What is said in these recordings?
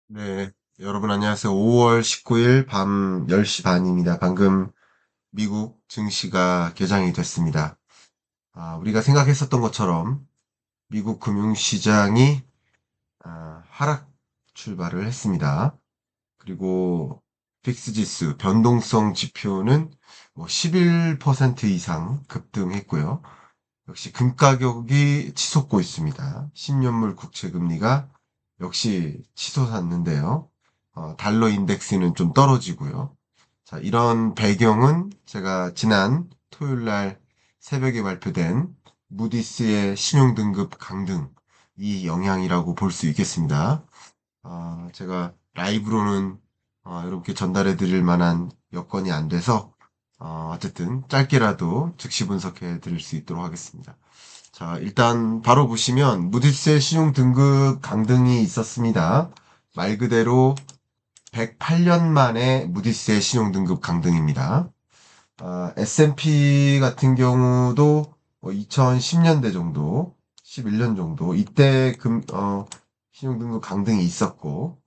네, 여러분 안녕하세요. 5월 19일 밤 10시 반입니다. 방금 미국 증시가 개장이 됐습니다. 우리가 생각했었던 것처럼 미국 금융시장이 하락 출발을 했습니다. 그리고 픽스 지수 변동성 지표는 뭐 11% 이상 급등했고요. 역시 금 가격이 치솟고 있습니다. 10년물 국채 금리가 역시 치솟았는데요. 달러 인덱스는 좀 떨어지고요. 자, 이런 배경은 제가 지난 토요일 날 새벽에 발표된 무디스의 신용등급 강등 이 영향이라고 볼 수 있겠습니다. 제가 라이브로는 여러분께 전달해 드릴 만한 여건이 안 돼서 어쨌든 짧게라도 즉시 분석해 드릴 수 있도록 하겠습니다. 자, 일단 바로 보시면 무디스의 신용 등급 강등이 있었습니다. 말 그대로 108년 만에 무디스의 신용 등급 강등입니다. S&P 같은 경우도 2010년대 정도, 11년 정도 이때 신용 등급 강등이 있었고,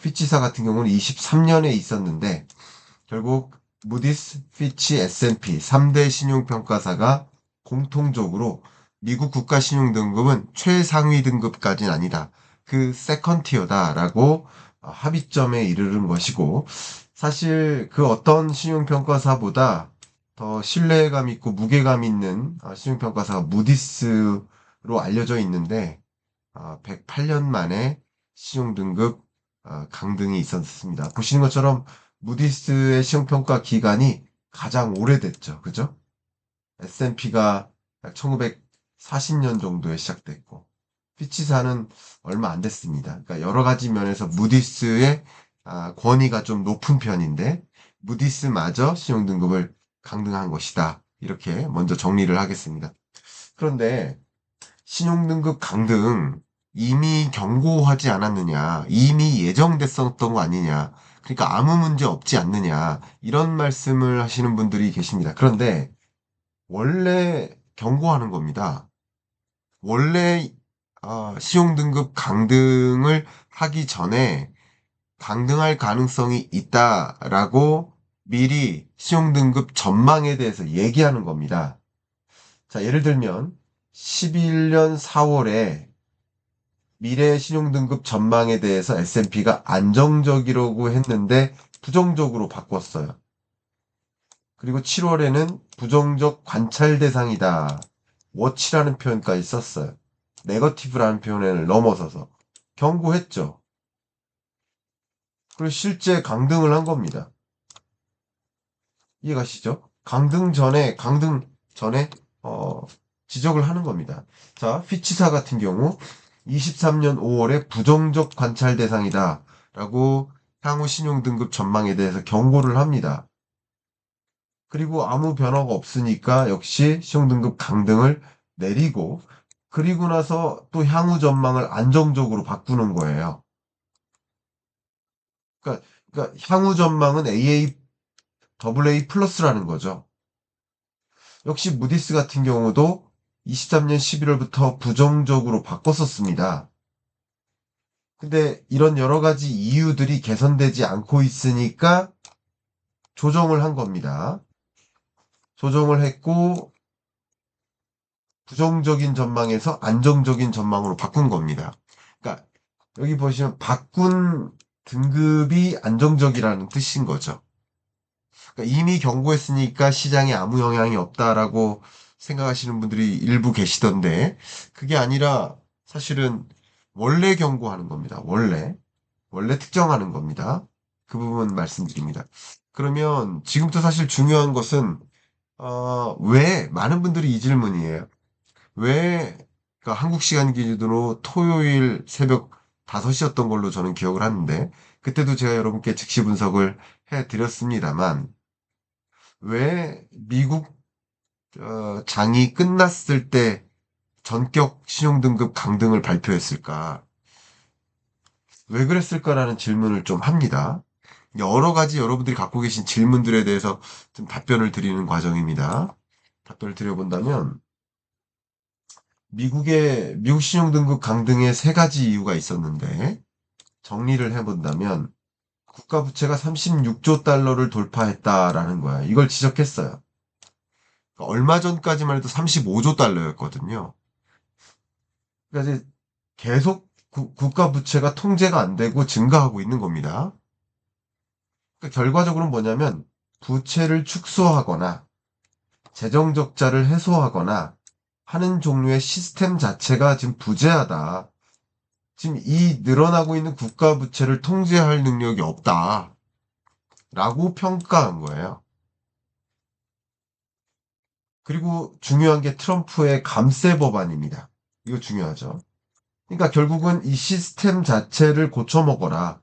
피치사 같은 경우는 23년에 있었는데 결국 무디스, 피치, S&P 3대 신용평가사가 공통적으로 미국 국가 신용등급은 최상위 등급까지는 아니다. 그 세컨티어다라고 합의점에 이르는 것이고, 사실 그 어떤 신용평가사보다 더 신뢰감 있고 무게감 있는 신용평가사가 무디스로 알려져 있는데 108년 만에 신용등급 강등이 있었습니다. 보시는 것처럼 무디스의 시험평가 기간이 가장 오래됐죠. 그죠? S&P가 약 1940년 정도에 시작됐고, 피치사는 얼마 안 됐습니다. 그러니까 여러 가지 면에서 무디스의 권위가 좀 높은 편인데, 무디스마저 신용등급을 강등한 것이다. 이렇게 먼저 정리를 하겠습니다. 그런데 신용등급 강등 이미 경고하지 않았느냐, 이미 예정됐었던 거 아니냐, 그러니까 아무 문제 없지 않느냐, 이런 말씀을 하시는 분들이 계십니다. 그런데 원래 경고하는 겁니다. 원래 신용등급 강등을 하기 전에 강등할 가능성이 있다라고 미리 신용등급 전망에 대해서 얘기하는 겁니다. 자, 예를 들면 11년 4월에 미래 신용등급 전망에 대해서 S&P가 안정적이라고 했는데 부정적으로 바꿨어요. 그리고 7월에는 부정적 관찰 대상이다. 워치라는 표현까지 썼어요. 네거티브라는 표현을 넘어서서 경고했죠. 그리고 실제 강등을 한 겁니다. 이해가시죠? 강등 전에 어, 지적을 하는 겁니다. 자, 피치사 같은 경우 23년 5월에 부정적 관찰 대상이다 라고 향후 신용등급 전망에 대해서 경고를 합니다. 그리고 아무 변화가 없으니까 역시 신용등급 강등을 내리고, 그리고 나서 또 향후 전망을 안정적으로 바꾸는 거예요. 그러니까 향후 전망은 AA 플러스라는 거죠. 역시 무디스 같은 경우도 23년 11월부터 부정적으로 바꿨었습니다. 근데 이런 여러 가지 이유들이 개선되지 않고 있으니까 조정을 한 겁니다. 조정을 했고 부정적인 전망에서 안정적인 전망으로 바꾼 겁니다. 그러니까 여기 보시면 바꾼 등급이 안정적이라는 뜻인 거죠. 그러니까 이미 경고했으니까 시장에 아무 영향이 없다라고 생각하시는 분들이 일부 계시던데 그게 아니라 사실은 원래 경고하는 겁니다. 원래 특정하는 겁니다. 그 부분 말씀드립니다. 그러면 지금부터 사실 중요한 것은 왜 많은 분들이 이 질문이에요. 왜 그러니까 한국 시간 기준으로 토요일 새벽 5시였던 걸로 저는 기억을 하는데 그때도 제가 여러분께 즉시 분석을 해드렸습니다만 왜 미국 장이 끝났을 때 전격 신용등급 강등을 발표했을까? 왜 그랬을까라는 질문을 좀 합니다. 여러 가지 여러분들이 갖고 계신 질문들에 대해서 좀 답변을 드리는 과정입니다. 답변을 드려본다면 미국 신용등급 강등에 세 가지 이유가 있었는데 정리를 해본다면 국가 부채가 36조 달러를 돌파했다라는 거야. 이걸 지적했어요. 그러니까 얼마 전까지만 해도 35조 달러였거든요. 그러니까 이제 계속 국가 부채가 통제가 안 되고 증가하고 있는 겁니다. 그러니까 결과적으로는 뭐냐면 부채를 축소하거나 재정 적자를 해소하거나 하는 종류의 시스템 자체가 지금 부재하다. 지금 이 늘어나고 있는 국가 부채를 통제할 능력이 없다. 라고 평가한 거예요. 그리고 중요한 게 트럼프의 감세 법안입니다. 이거 중요하죠. 그러니까 결국은 이 시스템 자체를 고쳐먹어라.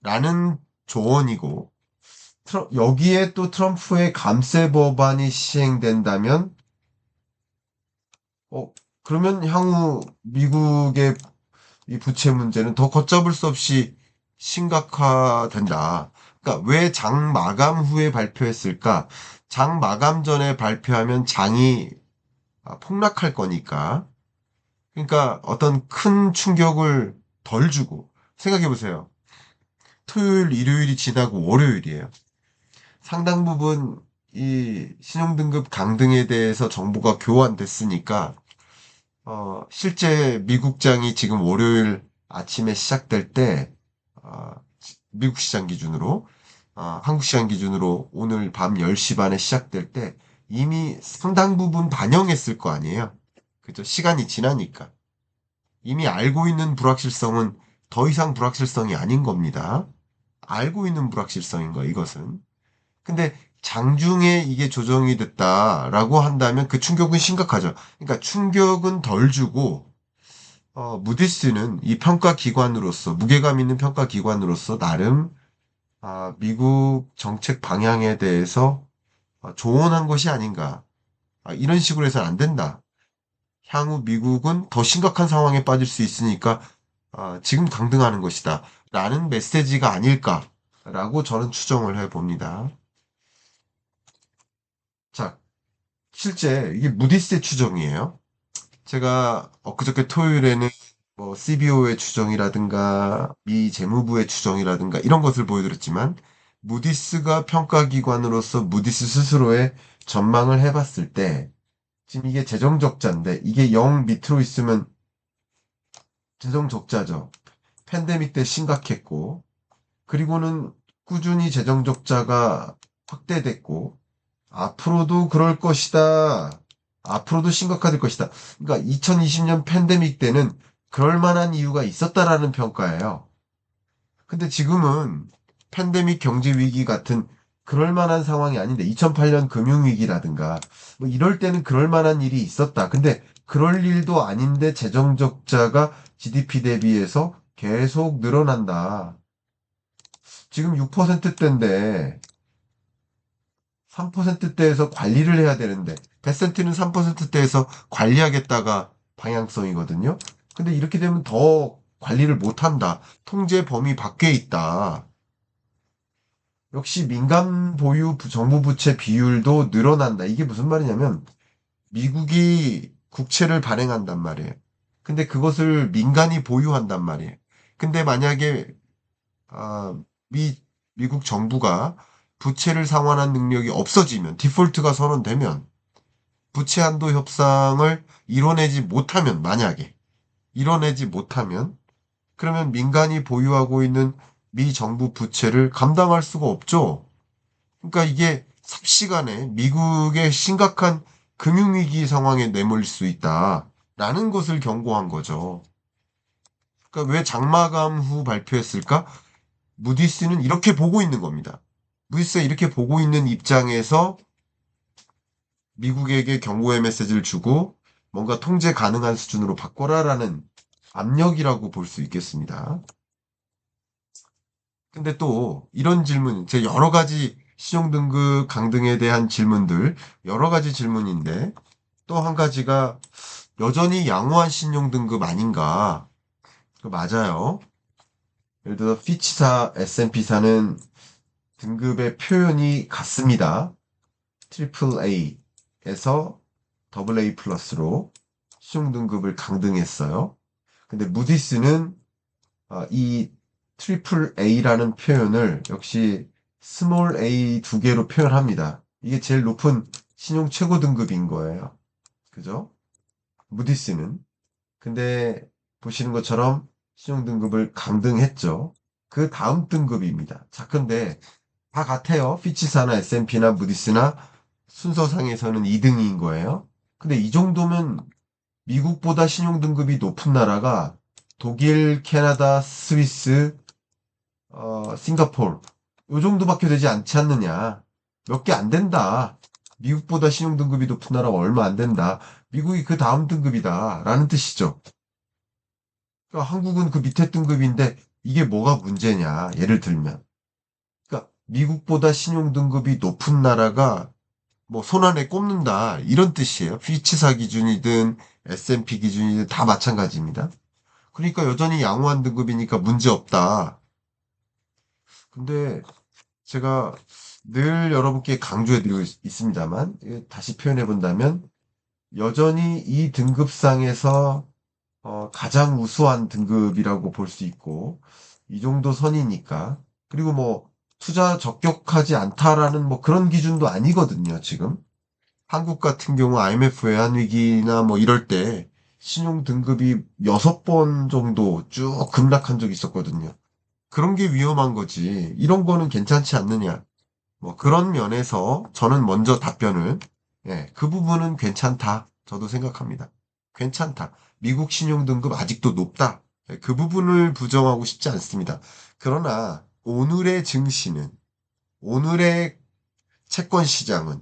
라는 조언이고, 여기에 또 트럼프의 감세 법안이 시행된다면, 어, 그러면 향후 미국의 이 부채 문제는 더 걷잡을 수 없이 심각화된다. 그러니까 왜 장 마감 후에 발표했을까? 장 마감 전에 발표하면 장이 폭락할 거니까. 그러니까 어떤 큰 충격을 덜 주고 생각해 보세요. 토요일, 일요일이 지나고 월요일이에요. 상당 부분 이 신용등급 강등에 대해서 정보가 교환됐으니까 실제 미국장이 지금 월요일 아침에 시작될 때, 어, 미국 시장 기준으로, 한국 시장 기준으로 오늘 밤 10시 반에 시작될 때 이미 상당 부분 반영했을 거 아니에요. 그죠? 시간이 지나니까. 이미 알고 있는 불확실성은 더 이상 불확실성이 아닌 겁니다. 알고 있는 불확실성인 거예요, 이것은. 근데 장중에 이게 조정이 됐다라고 한다면 그 충격은 심각하죠. 그러니까 충격은 덜 주고 무디스는 이 평가 기관으로서 무게감 있는 평가 기관으로서 나름 미국 정책 방향에 대해서 조언한 것이 아닌가. 이런 식으로 해서는 안 된다. 향후 미국은 더 심각한 상황에 빠질 수 있으니까 지금 강등하는 것이다. 라는 메시지가 아닐까라고 저는 추정을 해봅니다. 자, 실제 이게 무디스의 추정이에요. 제가 엊그저께 토요일에는 뭐 CBO의 추정이라든가 미 재무부의 추정이라든가 이런 것을 보여드렸지만 무디스가 평가기관으로서 무디스 스스로의 전망을 해봤을 때 지금 이게 재정 적자인데 이게 0 밑으로 있으면 재정 적자죠. 팬데믹 때 심각했고 그리고는 꾸준히 재정 적자가 확대됐고 앞으로도 그럴 것이다. 앞으로도 심각해질 것이다. 그러니까 2020년 팬데믹 때는 그럴 만한 이유가 있었다라는 평가예요. 근데 지금은 팬데믹 경제 위기 같은 그럴 만한 상황이 아닌데 2008년 금융 위기라든가 뭐 이럴 때는 그럴 만한 일이 있었다. 근데 그럴 일도 아닌데 재정 적자가 GDP 대비해서 계속 늘어난다. 지금 6%대인데 3%대에서 관리를 해야 되는데, 베센트는 3%대에서 관리하겠다가 방향성이거든요. 근데 이렇게 되면 더 관리를 못한다. 통제 범위 밖에 있다. 역시 민간 보유 정부 부채 비율도 늘어난다. 이게 무슨 말이냐면, 미국이 국채를 발행한단 말이에요. 근데 그것을 민간이 보유한단 말이에요. 근데 만약에 아, 미, 미국 정부가 부채를 상환한 능력이 없어지면, 디폴트가 선언되면, 부채 한도 협상을 이뤄내지 못하면, 만약에, 이뤄내지 못하면, 그러면 민간이 보유하고 있는 미 정부 부채를 감당할 수가 없죠. 그러니까 이게 삽시간에 미국의 심각한 금융위기 상황에 내몰릴 수 있다. 라는 것을 경고한 거죠. 그러니까 왜 장마감 후 발표했을까? 무디스는 이렇게 보고 있는 겁니다. 무디스가 이렇게 보고 있는 입장에서 미국에게 경고의 메시지를 주고 뭔가 통제 가능한 수준으로 바꿔라라는 압력이라고 볼 수 있겠습니다. 근데 또 이런 질문, 제 여러 가지 신용등급 강등에 대한 질문들, 여러 가지 질문인데 또 한 가지가 여전히 양호한 신용등급 아닌가? 맞아요. 예를 들어 피치사, S&P사는 등급의 표현이 같습니다. 트리플 A에서 더블 A 플러스로 신용 등급을 강등했어요. 근데 무디스는 이 트리플 A라는 표현을 역시 스몰 A 두 개로 표현합니다. 이게 제일 높은 신용 최고 등급인 거예요. 그죠? 무디스는. 근데 보시는 것처럼 신용 등급을 강등했죠. 그 다음 등급입니다. 자, 근데 다 같아요. 피치사나 S&P나 무디스나 순서상에서는 2등인 거예요. 근데 이 정도면 미국보다 신용 등급이 높은 나라가 독일, 캐나다, 스위스, 싱가포르 요 정도밖에 되지 않지 않느냐. 몇 개 안 된다. 미국보다 신용 등급이 높은 나라가 얼마 안 된다. 미국이 그 다음 등급이다. 라는 뜻이죠. 그러니까 한국은 그 밑에 등급인데 이게 뭐가 문제냐. 예를 들면. 그러니까 미국보다 신용 등급이 높은 나라가 뭐 손안에 꼽는다. 이런 뜻이에요. 피치사 기준이든 S&P 기준이든 다 마찬가지입니다. 그러니까 여전히 양호한 등급이니까 문제 없다. 근데 제가 늘 여러분께 강조해드리고 있습니다만, 다시 표현해본다면, 여전히 이 등급상에서 가장 우수한 등급이라고 볼 수 있고, 이 정도 선이니까, 그리고 뭐, 투자 적격하지 않다라는 뭐 그런 기준도 아니거든요, 지금. 한국 같은 경우 IMF 외환위기나 뭐 이럴 때, 신용 등급이 6번 정도 쭉 급락한 적이 있었거든요. 그런 게 위험한 거지. 이런 거는 괜찮지 않느냐. 뭐 그런 면에서 저는 먼저 답변을, 그 부분은 괜찮다. 저도 생각합니다. 괜찮다. 미국 신용 등급 아직도 높다. 그 부분을 부정하고 싶지 않습니다. 그러나 오늘의 증시는, 오늘의 채권 시장은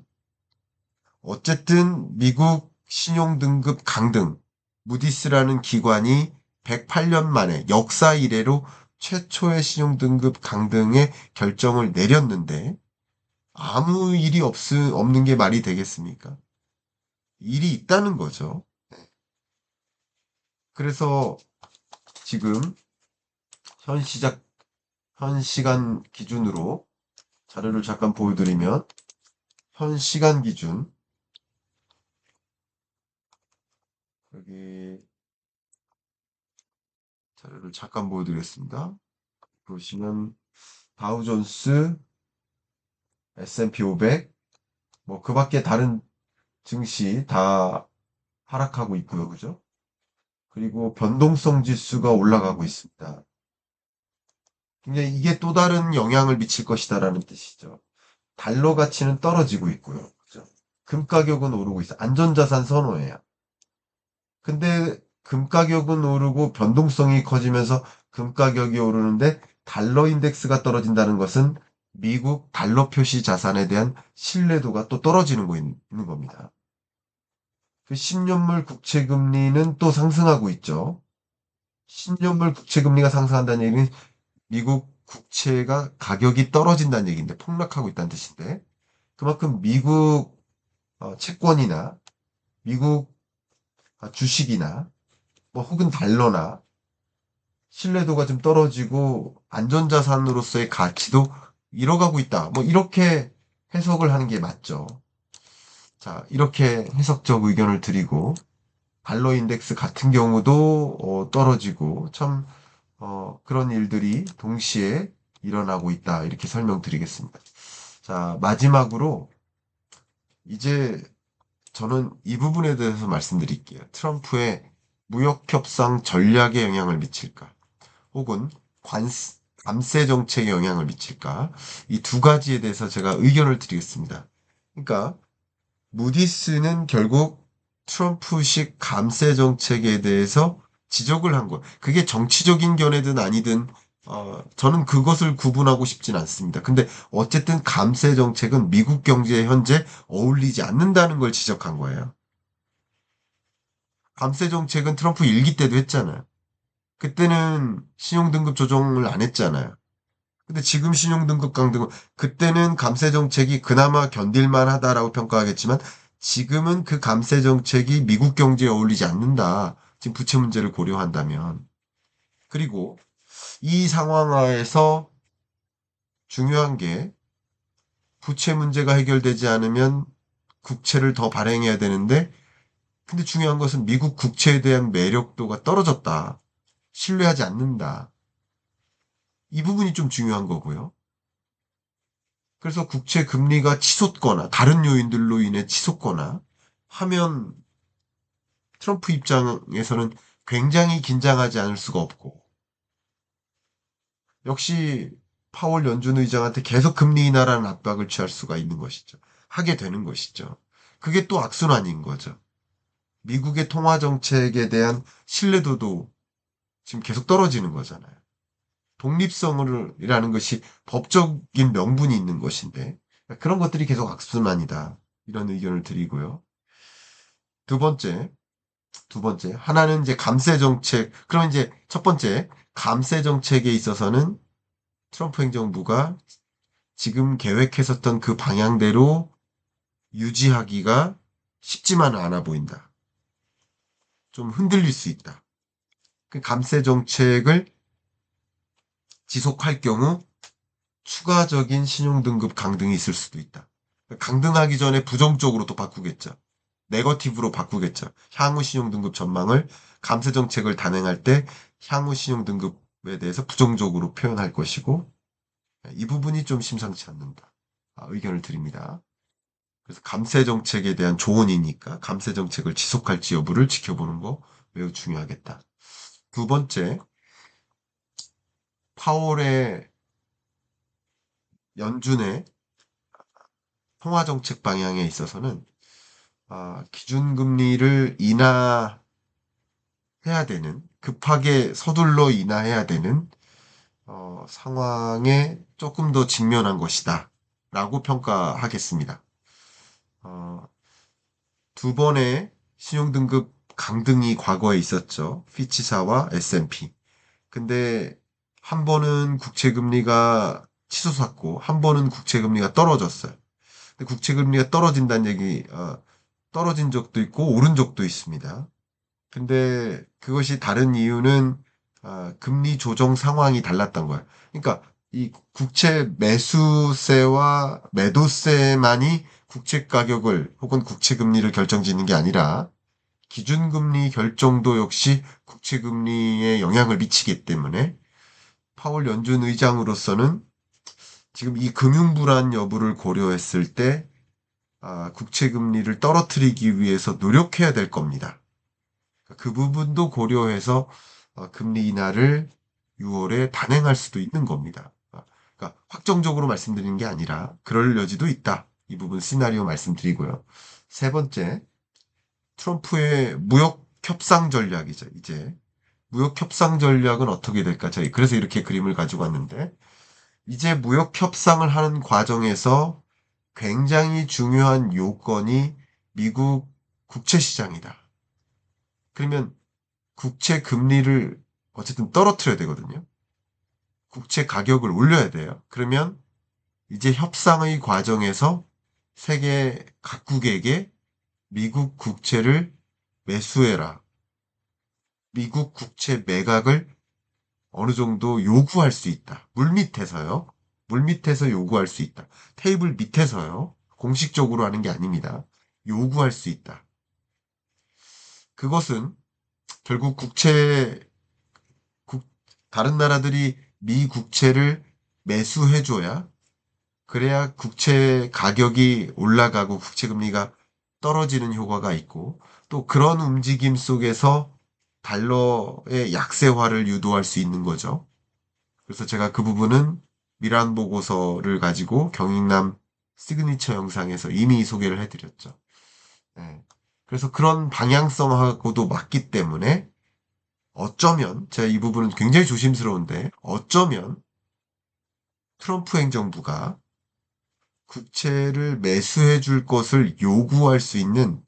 어쨌든 미국 신용 등급 강등, 무디스라는 기관이 108년 만에 역사 이래로 최초의 신용 등급 강등의 결정을 내렸는데 아무 일이 없는 게 말이 되겠습니까? 일이 있다는 거죠. 그래서 지금 현 시작, 현 시간 기준으로 자료를 잠깐 보여드리면, 현 시간 기준, 여기 자료를 잠깐 보여드리겠습니다. 보시면, 다우존스, S&P 500, 뭐, 그 밖에 다른 증시 다 하락하고 있고요. 그죠? 그리고 변동성 지수가 올라가고 있습니다. 굉장히 이게 또 다른 영향을 미칠 것이다라는 뜻이죠. 달러 가치는 떨어지고 있고요. 그죠? 금 가격은 오르고 있어. 안전자산 선호예요. 근데 금 가격은 오르고 변동성이 커지면서 금 가격이 오르는데 달러 인덱스가 떨어진다는 것은 미국 달러 표시 자산에 대한 신뢰도가 또 떨어지는 거 있는 겁니다. 그 10년물 국채 금리는 또 상승하고 있죠. 10년물 국채 금리가 상승한다는 얘기는 미국 국채가 가격이 떨어진다는 얘기인데 폭락하고 있다는 뜻인데 그만큼 미국 채권이나 미국 주식이나 뭐 혹은 달러나 신뢰도가 좀 떨어지고 안전자산으로서의 가치도 잃어가고 있다. 뭐 이렇게 해석을 하는 게 맞죠. 자, 이렇게 해석적 의견을 드리고 달러 인덱스 같은 경우도 떨어지고 참 그런 일들이 동시에 일어나고 있다. 이렇게 설명드리겠습니다. 자, 마지막으로 이제 저는 이 부분에 대해서 말씀드릴게요. 트럼프의 무역협상 전략에 영향을 미칠까? 혹은 관세 정책에 영향을 미칠까? 이 두 가지에 대해서 제가 의견을 드리겠습니다. 그러니까 무디스는 결국 트럼프식 감세 정책에 대해서 지적을 한 것. 그게 정치적인 견해든 아니든 저는 그것을 구분하고 싶진 않습니다. 근데 어쨌든 감세 정책은 미국 경제에 현재 어울리지 않는다는 걸 지적한 거예요. 감세 정책은 트럼프 일기 때도 했잖아요. 그때는 신용등급 조정을 안 했잖아요. 근데 지금 신용등급 강등은 그때는 감세 정책이 그나마 견딜만 하다라고 평가하겠지만 지금은 그 감세 정책이 미국 경제에 어울리지 않는다. 지금 부채 문제를 고려한다면. 그리고 이 상황 하에서 중요한 게 부채 문제가 해결되지 않으면 국채를 더 발행해야 되는데 근데 중요한 것은 미국 국채에 대한 매력도가 떨어졌다. 신뢰하지 않는다. 이 부분이 좀 중요한 거고요. 그래서 국채 금리가 치솟거나 다른 요인들로 인해 치솟거나 하면 트럼프 입장에서는 굉장히 긴장하지 않을 수가 없고, 역시 파월 연준 의장한테 계속 금리 인하라는 압박을 취할 수가 있는 것이죠. 하게 되는 것이죠. 그게 또 악순환인 거죠. 미국의 통화 정책에 대한 신뢰도도 지금 계속 떨어지는 거잖아요. 독립성이라는 것이 법적인 명분이 있는 것인데 그런 것들이 계속 악순환이다. 이런 의견을 드리고요. 두 번째, 하나는 이제 감세 정책. 그럼 이제 첫 번째, 감세 정책에 있어서는 트럼프 행정부가 지금 계획했었던 그 방향대로 유지하기가 쉽지만은 않아 보인다. 좀 흔들릴 수 있다. 그 감세 정책을 지속할 경우 추가적인 신용등급 강등이 있을 수도 있다. 강등하기 전에 부정적으로 또 바꾸겠죠. 네거티브로 바꾸겠죠. 향후 신용등급 전망을 감세 정책을 단행할 때 향후 신용등급에 대해서 부정적으로 표현할 것이고, 이 부분이 좀 심상치 않는다. 의견을 드립니다. 그래서 감세 정책에 대한 조언이니까 감세 정책을 지속할지 여부를 지켜보는 거 매우 중요하겠다. 두 번째, 파월의 연준의 통화 정책 방향에 있어서는 기준금리를 인하해야 되는, 급하게 서둘러 인하해야 되는 상황에 조금 더 직면한 것이다 라고 평가하겠습니다. 두 번의 신용등급 강등이 과거에 있었죠. 피치사와 S&P. 근데 한 번은 국채금리가 치솟았고 한 번은 국채금리가 떨어졌어요. 근데 국채금리가 떨어진다는 얘기, 떨어진 적도 있고 오른 적도 있습니다. 근데 그것이 다른 이유는 금리 조정 상황이 달랐던 거예요. 그러니까 이 국채 매수세와 매도세만이 국채 가격을 혹은 국채 금리를 결정짓는 게 아니라 기준금리 결정도 역시 국채 금리에 영향을 미치기 때문에 파월 연준 의장으로서는 지금 이 금융 불안 여부를 고려했을 때 국채 금리를 떨어뜨리기 위해서 노력해야 될 겁니다. 그 부분도 고려해서 금리 인하를 6월에 단행할 수도 있는 겁니다. 그러니까 확정적으로 말씀드리는 게 아니라 그럴 여지도 있다. 이 부분 시나리오 말씀드리고요. 세 번째, 트럼프의 무역 협상 전략이죠. 이제 무역 협상 전략은 어떻게 될까? 저희 그래서 이렇게 그림을 가지고 왔는데 이제 무역 협상을 하는 과정에서 굉장히 중요한 요건이 미국 국채 시장이다. 그러면 국채 금리를 어쨌든 떨어뜨려야 되거든요. 국채 가격을 올려야 돼요. 그러면 이제 협상의 과정에서 세계 각국에게 미국 국채를 매수해라. 미국 국채 매각을 어느 정도 요구할 수 있다. 물밑에서요. 물밑에서 요구할 수 있다. 테이블 밑에서요. 공식적으로 하는 게 아닙니다. 요구할 수 있다. 그것은 결국 다른 나라들이 미 국채를 매수해줘야, 그래야 국채 가격이 올라가고 국채 금리가 떨어지는 효과가 있고, 또 그런 움직임 속에서 달러의 약세화를 유도할 수 있는 거죠. 그래서 제가 그 부분은 미란 보고서를 가지고 경익남 시그니처 영상에서 이미 소개를 해드렸죠. 네. 그래서 그런 방향성하고도 맞기 때문에 어쩌면 제가 이 부분은 굉장히 조심스러운데 어쩌면 트럼프 행정부가 국채를 매수해 줄 것을 요구할 수 있는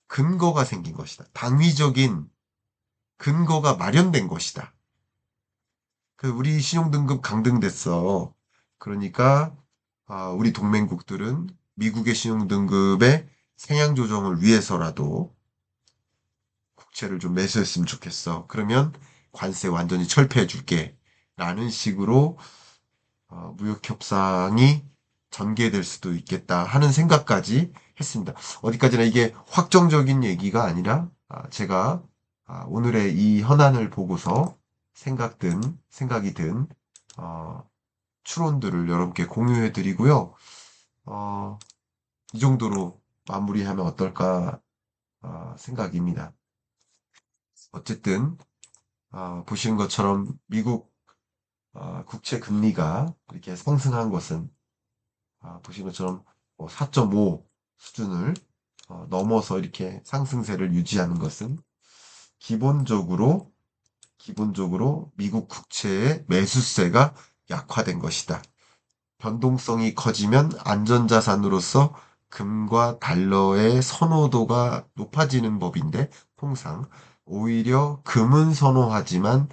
근거가 생긴 것이다. 당위적인 근거가 마련된 것이다. 우리 신용등급 강등됐어. 그러니까 우리 동맹국들은 미국의 신용등급의 상향 조정을 위해서라도 국채를 좀 매수했으면 좋겠어. 그러면 관세 완전히 철폐해 줄게. 라는 식으로 무역 협상이 전개될 수도 있겠다 하는 생각까지 했습니다. 어디까지나 이게 확정적인 얘기가 아니라 제가 오늘의 이 현안을 보고서 생각이 든 추론들을 여러분께 공유해 드리고요. 이 정도로 마무리하면 어떨까 생각입니다. 어쨌든 보시는 것처럼 미국 국채 금리가 이렇게 상승한 것은 보시는 것처럼 4.5 수준을 넘어서 이렇게 상승세를 유지하는 것은 기본적으로 미국 국채의 매수세가 약화된 것이다. 변동성이 커지면 안전자산으로서 금과 달러의 선호도가 높아지는 법인데 통상 오히려 금은 선호하지만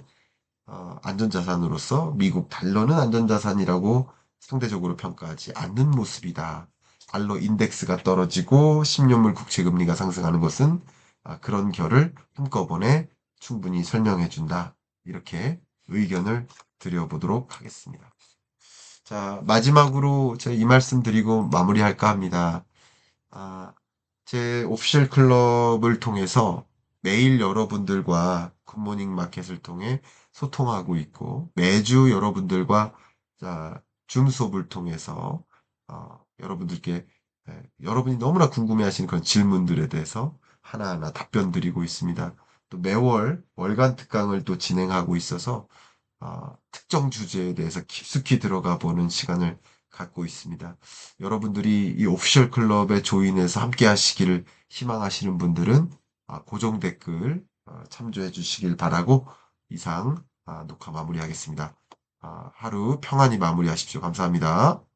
안전자산으로서 미국 달러는 안전자산이라고 상대적으로 평가하지 않는 모습이다. 달러 인덱스가 떨어지고 10년물 국채 금리가 상승하는 것은 그런 결을 한꺼번에 충분히 설명해 준다. 이렇게 의견을 드려보도록 하겠습니다. 자, 마지막으로 제가 이 말씀 드리고 마무리할까 합니다. 아, 제 오피셜 클럽을 통해서 매일 여러분들과 굿모닝 마켓을 통해 소통하고 있고 매주 여러분들과 줌 수업을 통해서 여러분들께 여러분이 너무나 궁금해하시는 그런 질문들에 대해서 하나하나 답변 드리고 있습니다. 또 매월 월간 특강을 또 진행하고 있어서 특정 주제에 대해서 깊숙이 들어가 보는 시간을 갖고 있습니다. 여러분들이 이 오피셜 클럽에 조인해서 함께 하시기를 희망하시는 분들은 고정 댓글 참조해 주시길 바라고 이상 녹화 마무리하겠습니다. 하루 평안히 마무리하십시오. 감사합니다.